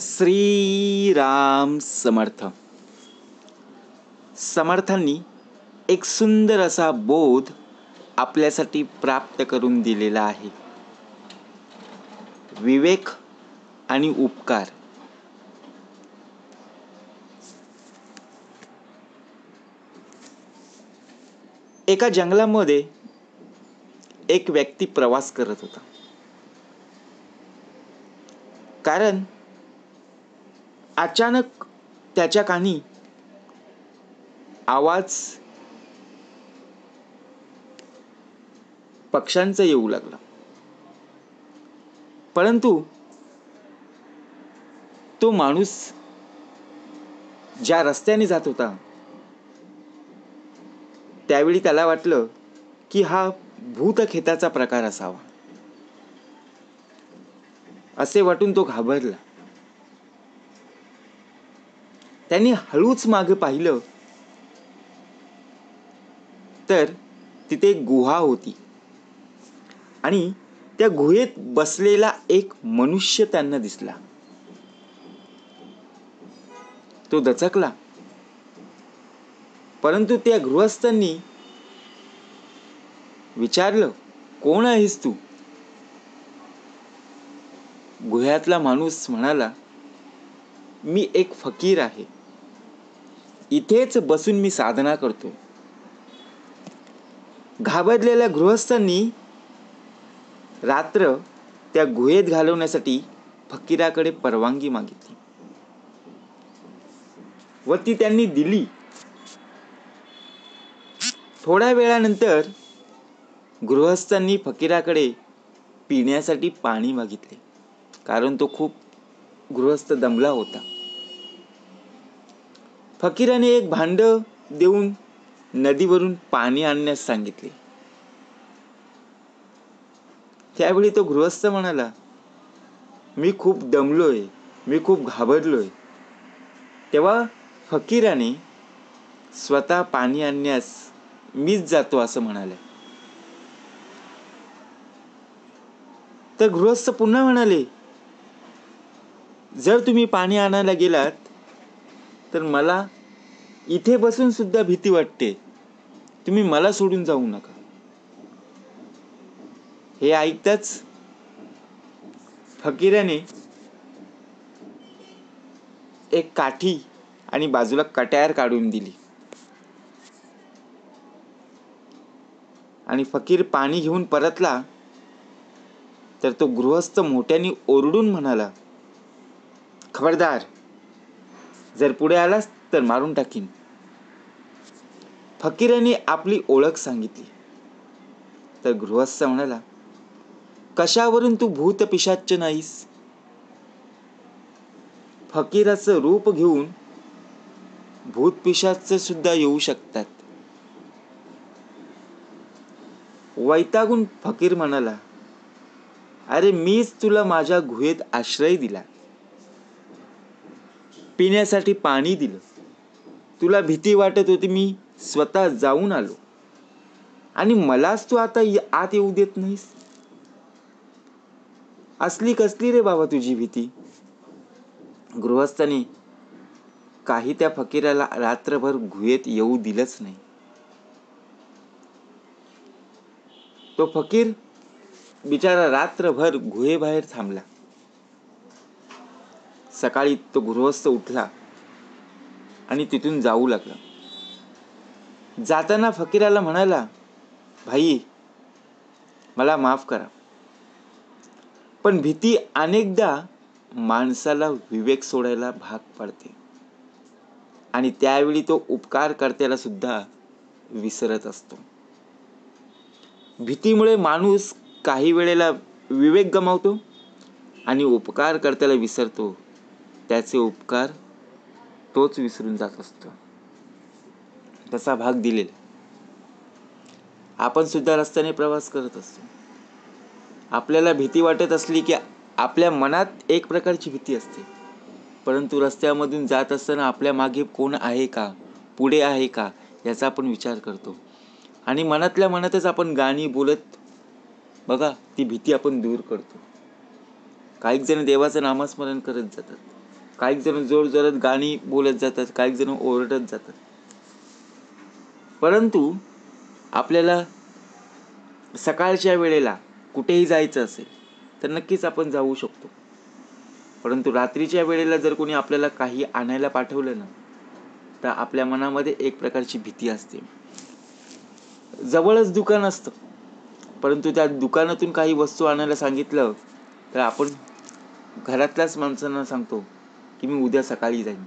श्रीराम समर्थ. समर्थांनी एक सुंदर असा बोध आपल्यासाठी प्राप्त करून दिलेला आहे. विवेक आणि उपकार. एका जंगलामध्ये एक व्यक्ती प्रवास करत होता. कारण अचानक त्याच्या कानी आवाज पक्ष्यांचा येऊ लागला. परंतु तो माणूस ज्या रस्त्याने जात होता त्यावेळी त्याला वाटलं की हा भूतखेताचा प्रकार असावा. असे वाटून तो घाबरला. त्यांनी हळूच मागे पाहिलं तर तिथे एक गुहा होती आणि त्या गुहेत बसलेला एक मनुष्य त्यांना दिसला. तो दचकला. परंतु त्या गृहस्थांनी विचारलं, कोण आहेस तू? गुह्यातला माणूस म्हणाला, मी एक फकीर आहे. इथेच बसून मी साधना करतो. घाबरलेल्या गृहस्थांनी रात्र त्या गुहेत घालवण्यासाठी फकीराकडे परवानगी मागितली व ती त्यांनी दिली. थोड्या वेळानंतर गृहस्थांनी फकीराकडे पिण्यासाठी पाणी मागितले, कारण तो खूप गृहस्थ दमला होता. फकीराने एक भांड देऊन नदीवरून पाणी आणण्यास सांगितले. त्यावेळी तो गृहस्थ म्हणाला, मी खूप दमलोय, मी खूप घाबरलोय. तेव्हा फकीराने स्वतः पाणी आणण्यास मीच जातो असं म्हणाले. तर गृहस्थ पुन्हा म्हणाले, जर तुम्ही पाणी आणायला गेलात तर मला इथे बसून सुद्धा भीती वाटते. तुम्ही मला सोडून जाऊ नका. हे ऐकताच फकीराने एक काठी आणि बाजूला कट्यार काढून दिली आणि फकीर पाणी घेऊन परतला तर तो गृहस्थ मोठ्याने ओरडून म्हणाला, खबरदार, जर पुढे आलास तर मारून टाकीन. फकीराने आपली ओळख सांगितली तर गृहस्थ म्हणाला, कशावरून तू भूत पिशाच नाहीस? फकीराचं रूप घेऊन भूत पिशाच सुद्धा येऊ शकतात. वैतागून फकीर म्हणाला, अरे मीच तुला माझ्या गुहेत आश्रय दिला, पिण्यासाठी पाणी दिलं, तुला भीती वाटत होती, मी स्वतः जाऊन आलो आणि मलाच तू आता आत येऊ देत नाहीस. असली कसली रे बाबा तुझी भीती? गृहस्थाने काही त्या फकीराला रात्रभर गुहेत येऊ दिलंच नाही. तो फकीर बिचारा रात्रभर गुहेबाहेर थांबला. सकाळी तो गृहस्थ उठला आणि तिथून जाऊ लागला. जाताना फकीराला म्हणाला, भाई, मला माफ करा, पण भीती अनेकदा माणसाला विवेक सोडायला भाग पाडते आणि त्यावेळी तो उपकार कर्त्याला सुद्धा विसरत असतो. भीतीमुळे माणूस काही वेळेला विवेक गमावतो आणि उपकार कर्त्याला विसरतो. त्याचे उपकार तोच विसरून जात असतो. तसा भाग दिलेला. आपण सुद्धा रस्त्याने प्रवास करत असतो. आपल्याला भीती वाटत असली की आपल्या मनात एक प्रकारची भीती असते, परंतु रस्त्यामधून जात असताना आपल्या मागे कोण आहे का, पुढे आहे का, याचा आपण विचार करतो आणि मनातल्या मनातच आपण गाणी बोलत बघा ती भीती आपण दूर करतो. काही जण देवाचं नामस्मरण करत जातात. काही जण जोरजोरात गाणी बोलत जातात, काही जण ओरडत जातात. परंतु आपल्याला सकाळच्या वेळेला कुठेही जायचं असेल तर नक्कीच आपण जाऊ शकतो. परंतु रात्रीच्या वेळेला जर कोणी आपल्याला काही आणायला पाठवलं ना, तर आपल्या मनामध्ये एक प्रकारची भीती असते. जवळच दुकान असतं, परंतु त्या दुकानातून काही वस्तू आणायला सांगितलं तर आपण घरातल्याच माणसांना सांगतो की मी उद्या सकाळी जाईन,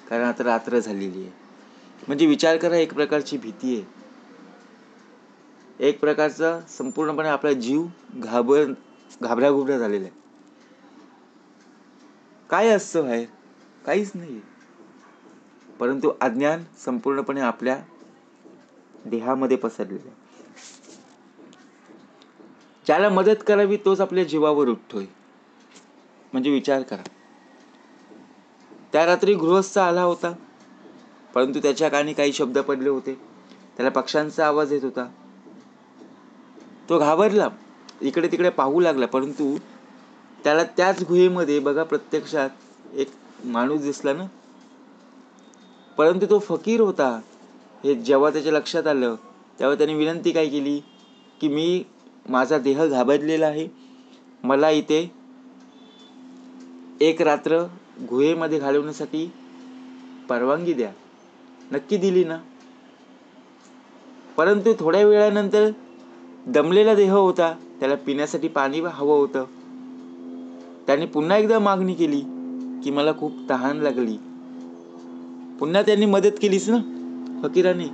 कारण आता रात्र झालेली आहे. म्हणजे विचार करा, एक प्रकारची भीती आहे, एक प्रकारचा संपूर्णपणे आपला जीव घाबराघुबरा झालेला आहे. काय असतं बाहेर? काहीच नाही. परंतु अज्ञान संपूर्णपणे आपल्या देहामध्ये पसरलेलं आहे. ज्याला मदत करावी तोच आपल्या जीवावर उठतोय. म्हणजे विचार करा, त्या रात्री गृहस्थ आला होता, परंतु त्याच्या कानी काही शब्द पडले होते. त्याला पक्ष्यांचा आवाज येत होता. तो घाबरला, इकडे तिकडे पाहू लागला, परंतु त्याला त्याच गुहेमध्ये बघा प्रत्यक्षात एक माणूस दिसला ना. परंतु तो फकीर होता. हे जेव्हा त्याच्या लक्षात आलं तेव्हा त्याने विनंती काय केली की माझा देह घाबरलेला आहे, मला इथे एक रात्र गुहेमध्ये घालवण्यासाठी परवानगी द्या. नक्की दिली ना. परंतु थोड्या वेळानंतर दमलेला देह होता, त्याला पिण्यासाठी पाणी हवं होतं. त्याने पुन्हा एकदा मागणी केली की मला खूप तहान लागली. पुन्हा त्यांनी मदत केलीच ना फकीराने.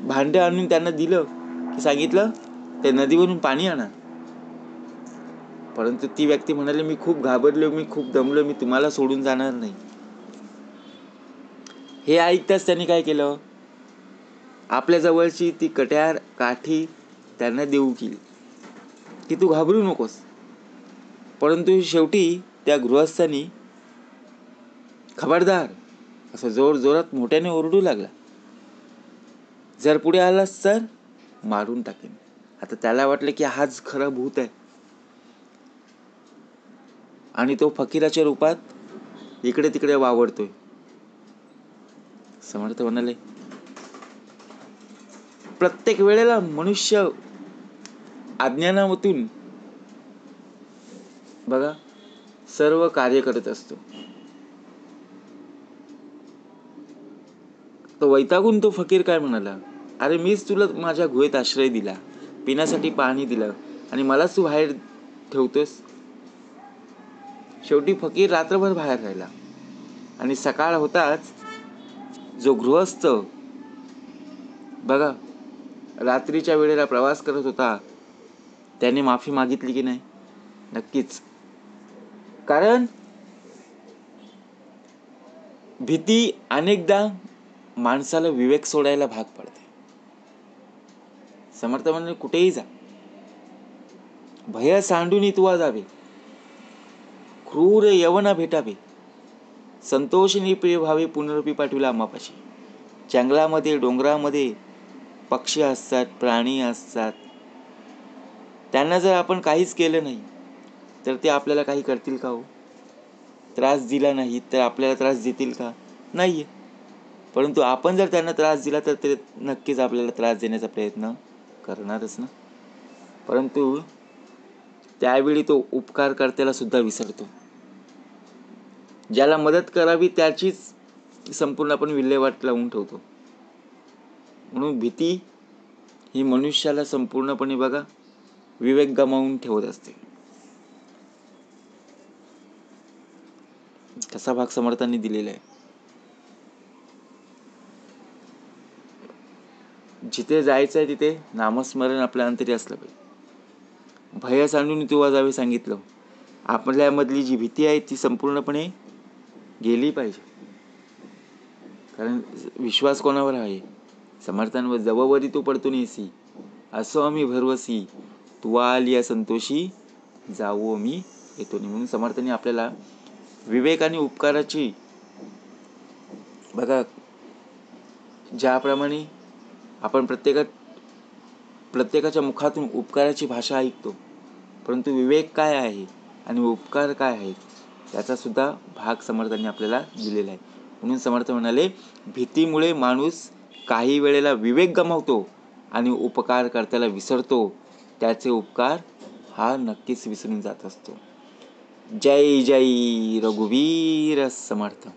भांडे आणून त्यांना दिलं की सांगितलं ते नदीवरून पाणी आणा. परंतु ती व्यक्ती म्हणाली मी खूप घाबरलो, मी खूप दमलो, मी तुम्हाला सोडून जाणार नाही. हे ऐकताच त्यांनी काय केलं, आपल्या जवळची ती कट्यार काठी त्यांना देऊ केली की तू घाबरू नकोस. परंतु शेवटी त्या गृहस्थांनी खबरदार असं जोर जोरात मोठ्याने ओरडू लागला, जर पुढे आलास तर मारून टाकेन. आता त्याला वाटलं की हाच खरा भूत आहे आणि तो फकीराच्या रूपात इकडे तिकडे वावरतोय. समर्थ म्हणाले, प्रत्येक वेळेला मनुष्य अज्ञानामधून बघा सर्व कार्य करत असतो. तो वैतागून तो फकीर काय म्हणाला, अरे मीच तुला माझ्या गुहेत आश्रय दिला, पिण्यासाठी पाणी दिलं आणि मलाच तू बाहेर ठेवतोस. शेवटी फकीर रात्रभर बाहेर राहिला आणि सकाळ होताच जो गृहस्थ बघा रात्रीच्या वेळेला प्रवास करत होता त्याने माफी मागितली की नाही? नक्कीच. कारण भीती अनेकदा माणसाला विवेक सोडायला भाग पडते. समर्थ म्हणजे कुठेही जा, भय सांडून तुवा जावे, क्रूर यवना भेटावे, संतोषिनी प्रिय भावे पुनरपी पाठविला आम्हापाशी. जंगलामध्ये डोंगरामध्ये पक्षी असतात, प्राणी असतात, त्यांना जर आपण काहीच केलं नाही तर ते आपल्याला काही करतील का हो? त्रास दिला नाही तर आपल्याला त्रास देतील का? नाहीये. परंतु आपण जर त्यांना त्रास दिला तर ते नक्कीच आपल्याला त्रास देण्याचा प्रयत्न करणारच ना. परंतु त्यावेळी तो उपकार कर्त्याला सुद्धा विसरतो. ज्याला मदत करावी त्याचीच संपूर्ण आपण विल्हेवाट लावून ठेवतो. म्हणून भीती ही मनुष्याला संपूर्णपणे बघा विवेक गमावून ठेवत असते. कसा भाग समर्थांनी दिलेला आहे. जिथे जायचं आहे तिथे नामस्मरण आपल्या अंतरी असलं पाहिजे. भय सांडून तुवा जावे सांगितलं. आपल्यामधली जी भीती आहे ती संपूर्णपणे गेली पाहिजे. कारण विश्वास कोणावर आहे? समर्थांवर. जववरी तू पडतो नेसी, असो आम्ही भरवसी, तुवा आलिया संतोषी, जावो मी येतो नाही. म्हणून समर्थांनी आपल्याला विवेक आणि उपकाराची बघा ज्याप्रमाणे आपण प्रत्येकाच्या मुखातून उपकाराची भाषा ऐकतो, परंतु विवेक काय आहे आणि उपकार काय आहे याचा सुद्धा भाग समर्थांनी आपल्याला दिलेला आहे. म्हणून समर्थ म्हणाले, भीतीमुळे माणूस काही वेळेला विवेक गमावतो आणि उपकार कर्त्याला विसरतो. त्याचे उपकार हा नक्कीच विसरून जात असतो. जय जय रघुवीर समर्थ.